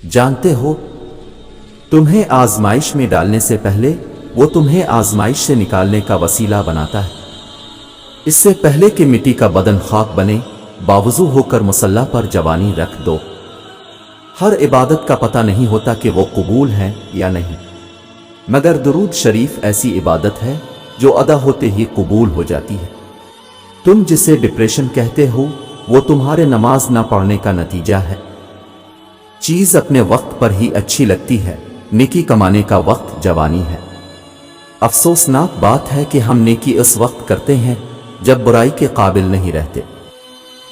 जानते हो, तुम्हें आजमाइश में डालने से पहले वो तुम्हें आजमाइश से निकालने का वसीला बनाता है। इससे पहले कि मिट्टी का बदन खाक बने, बावजू होकर मुसल्ला पर जवानी रख दो। हर इबादत का पता नहीं होता कि वो कबूल है या नहीं, मगर दुरूद शरीफ ऐसी इबादत है जो अदा होते ही कबूल हो जाती है। तुम जिसे डिप्रेशन कहते हो, वो तुम्हारे नमाज ना पढ़ने का नतीजा है। चीज अपने वक्त पर ही अच्छी लगती है, नेकी कमाने का वक्त जवानी है। अफसोसनाक बात है कि हम नेकी उस वक्त करते हैं जब बुराई के काबिल नहीं रहते।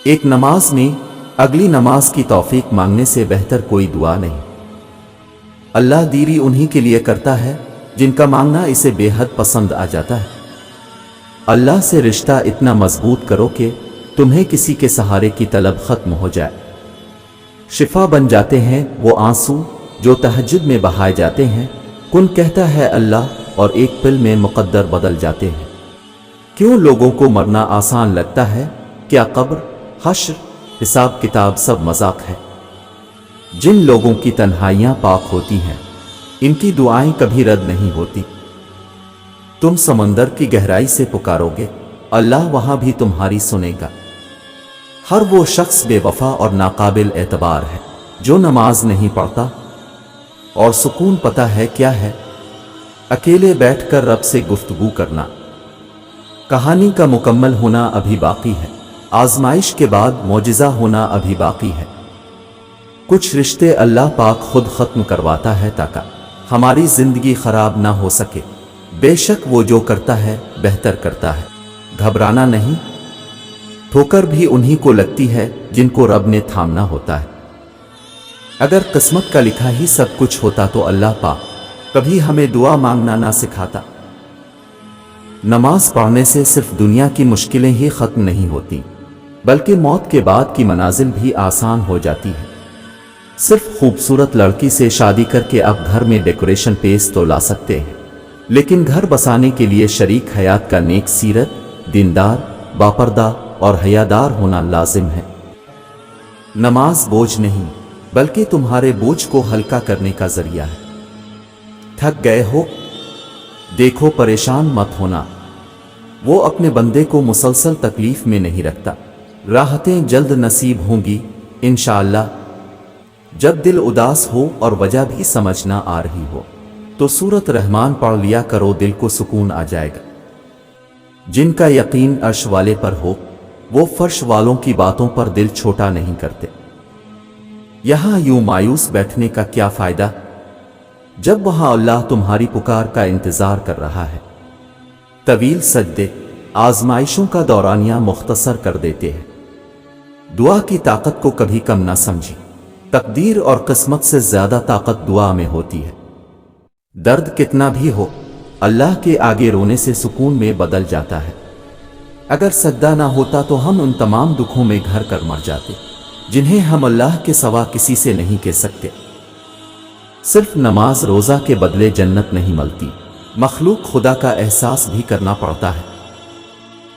एक नमाज में अगली नमाज की तौफीक मांगने से बेहतर कोई दुआ नहीं। अल्लाह दीरी उन्हीं के लिए करता है जिनका मांगना इसे बेहद पसंद आ जाता है। अल्लाह से रिश्ता इतना मजबूत करो कि तुम्हें किसी के सहारे की तलब खत्म हो जाए। शिफा बन जाते हैं वो आंसू जो तहज्जुद में बहाए जाते हैं। कुन कहता है अल्लाह और एक पिल में मुकद्दर बदल जाते हैं। क्यों लोगों को मरना आसान लगता है? क्या कब्र, हश्र, हिसाब किताब सब मजाक है? जिन लोगों की तन्हाइयां पाक होती हैं, इनकी दुआएं कभी रद्द नहीं होती। तुम समंदर की गहराई से पुकारोगे, अल्लाह वहां भी तुम्हारी सुनेगा। हर वो शख्स बेवफा और नाकाबिल एतबार है जो नमाज नहीं पढ़ता। और सुकून पता है क्या है? अकेले बैठकर रब से गुफ्तगू करना। कहानी का मुकम्मल होना अभी बाकी है। आजमाइश के बाद मौजिज़ा होना अभी बाकी है। कुछ रिश्ते अल्लाह पाक खुद खत्म करवाता है ताकि हमारी जिंदगी खराब ना हो सके। बेशक वो जो करता है बेहतर करता है। घबराना नहीं। ठोकर भी उन्हीं को लगती है जिनको रब ने थामना होता है। अगर किस्मत का लिखा ही सब कुछ होता तो अल्लाह पाक कभी हमें दुआ मांगना ना सिखाता। नमाज पढ़ने से सिर्फ दुनिया की मुश्किलें ही खत्म नहीं होती, बल्कि मौत के बाद की मनाजिल भी आसान हो जाती है। सिर्फ खूबसूरत लड़की से शादी करके आप घर में डेकोरेशन पेश तो ला सकते हैं, लेकिन घर बसाने के लिए शरीक हयात का नेक सीरत, दीनदार, बापर्दा और हयादार होना लाजिम है। नमाज बोझ नहीं, बल्कि तुम्हारे बोझ को हल्का करने का जरिया है। थक गए हो? देखो, परेशान मत होना। वो अपने बंदे को मुसलसल तकलीफ में नहीं रखता। राहतें जल्द नसीब होंगी इंशाअल्लाह। जब दिल उदास हो और वजह भी समझ ना आ रही हो तो सूरत रहमान पढ़ लिया करो, दिल को सुकून आ जाएगा। जिनका यकीन अर्श वाले पर हो वो फर्श वालों की बातों पर दिल छोटा नहीं करते। यहां यूं मायूस बैठने का क्या फायदा जब वहां अल्लाह तुम्हारी पुकार का इंतजार कर रहा है। तवील सजदे आजमाइशों का दौरानिया मुख्तसर कर देते हैं। दुआ की ताकत को कभी कम ना समझी। तकदीर और किस्मत से ज्यादा ताकत दुआ में होती है। दर्द कितना भी हो, अल्लाह के आगे रोने से सुकून में बदल जाता है। अगर सजदा ना होता तो हम उन तमाम दुखों में घर कर मर जाते जिन्हें हम अल्लाह के सिवा किसी से नहीं कह सकते। सिर्फ नमाज रोजा के बदले जन्नत नहीं मिलती, मखलूक खुदा का एहसास भी करना पड़ता है।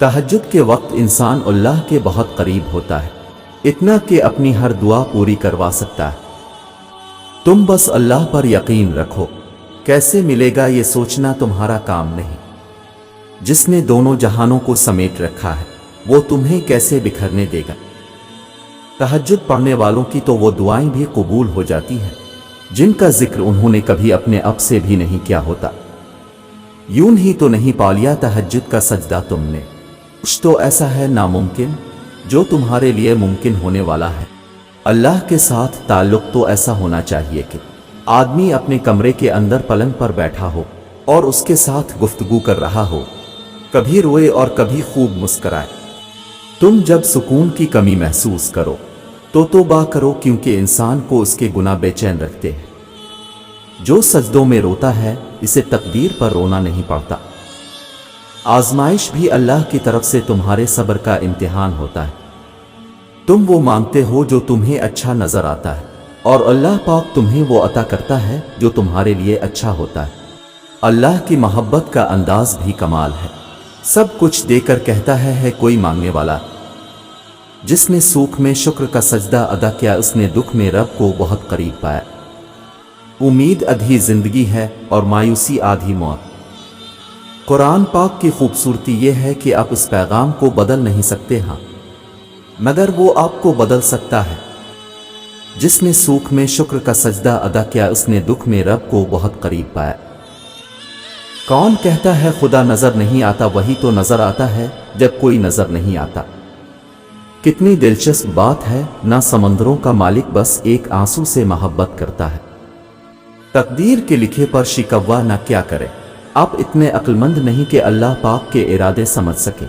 तहज्जुद के वक्त इंसान अल्लाह के बहुत करीब होता है, इतना कि अपनी हर दुआ पूरी करवा सकता है। तुम बस अल्लाह पर यकीन रखो। कैसे मिलेगा ये सोचना तुम्हारा काम नहीं। जिसने दोनों जहानों को समेट रखा है वो तुम्हें कैसे बिखरने देगा। तहज्जुद पढ़ने वालों की तो वो दुआएं भी कबूल हो जाती हैं जिनका जिक्र उन्होंने कभी अपने अब से भी नहीं किया होता। यूं ही तो नहीं पा लिया तहज्जुद का सजदा तुमने। कुछ तो ऐसा है नामुमकिन जो तुम्हारे लिए मुमकिन होने वाला है। अल्लाह के साथ ताल्लुक तो ऐसा होना चाहिए कि आदमी अपने कमरे के अंदर पलंग पर बैठा हो और उसके साथ गुफ्तगू कर रहा हो, कभी रोए और कभी खूब मुस्कराए। तुम जब सुकून की कमी महसूस करो तो तौबा करो, क्योंकि इंसान को उसके गुनाह बेचैन रखते हैं। जो सजदों में रोता है इसे तकदीर पर रोना नहीं पड़ता। आजमाइश भी अल्लाह की तरफ से तुम्हारे सब्र का इम्तिहान होता है। तुम वो मांगते हो जो तुम्हें अच्छा नजर आता है और अल्लाह पाक तुम्हें वो अता करता है जो तुम्हारे लिए अच्छा होता है। अल्लाह की मोहब्बत का अंदाज भी कमाल है। सब कुछ देकर कहता है कोई मांगने वाला। जिसने सूख में शुक्र का सजदा अदा किया उसने दुख में रब को बहुत करीब पाया। امید آدھی زندگی ہے اور مایوسی آدھی موت۔ قرآن پاک کی خوبصورتی یہ ہے کہ آپ اس پیغام کو بدل نہیں سکتے ہاں، مگر وہ آپ کو بدل سکتا ہے۔ جس نے سوکھ میں شکر کا سجدہ ادا کیا اس نے دکھ میں رب کو بہت قریب پایا۔ کون کہتا ہے خدا نظر نہیں آتا؟ وہی تو نظر آتا ہے جب کوئی نظر نہیں آتا۔ کتنی دلچسپ بات ہے، نہ سمندروں کا مالک بس ایک آنسو سے محبت کرتا ہے۔ تقدیر کے لکھے پر شکوہ نہ کیا کرے۔ آپ اتنے عقلمند نہیں کہ اللہ پاک کے ارادے سمجھ سکے۔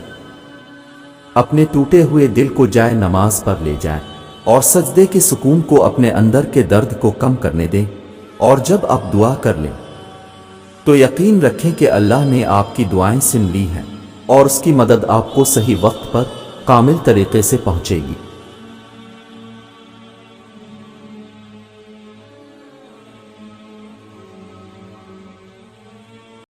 اپنے ٹوٹے ہوئے دل کو جائے نماز پر لے جائیں اور سجدے کے سکون کو اپنے اندر کے درد کو کم کرنے دیں، اور جب آپ دعا کر لیں تو یقین رکھیں کہ اللہ نے آپ کی دعائیں سن لی ہیں اور اس کی مدد آپ کو صحیح وقت پر کامل طریقے سے پہنچے گی۔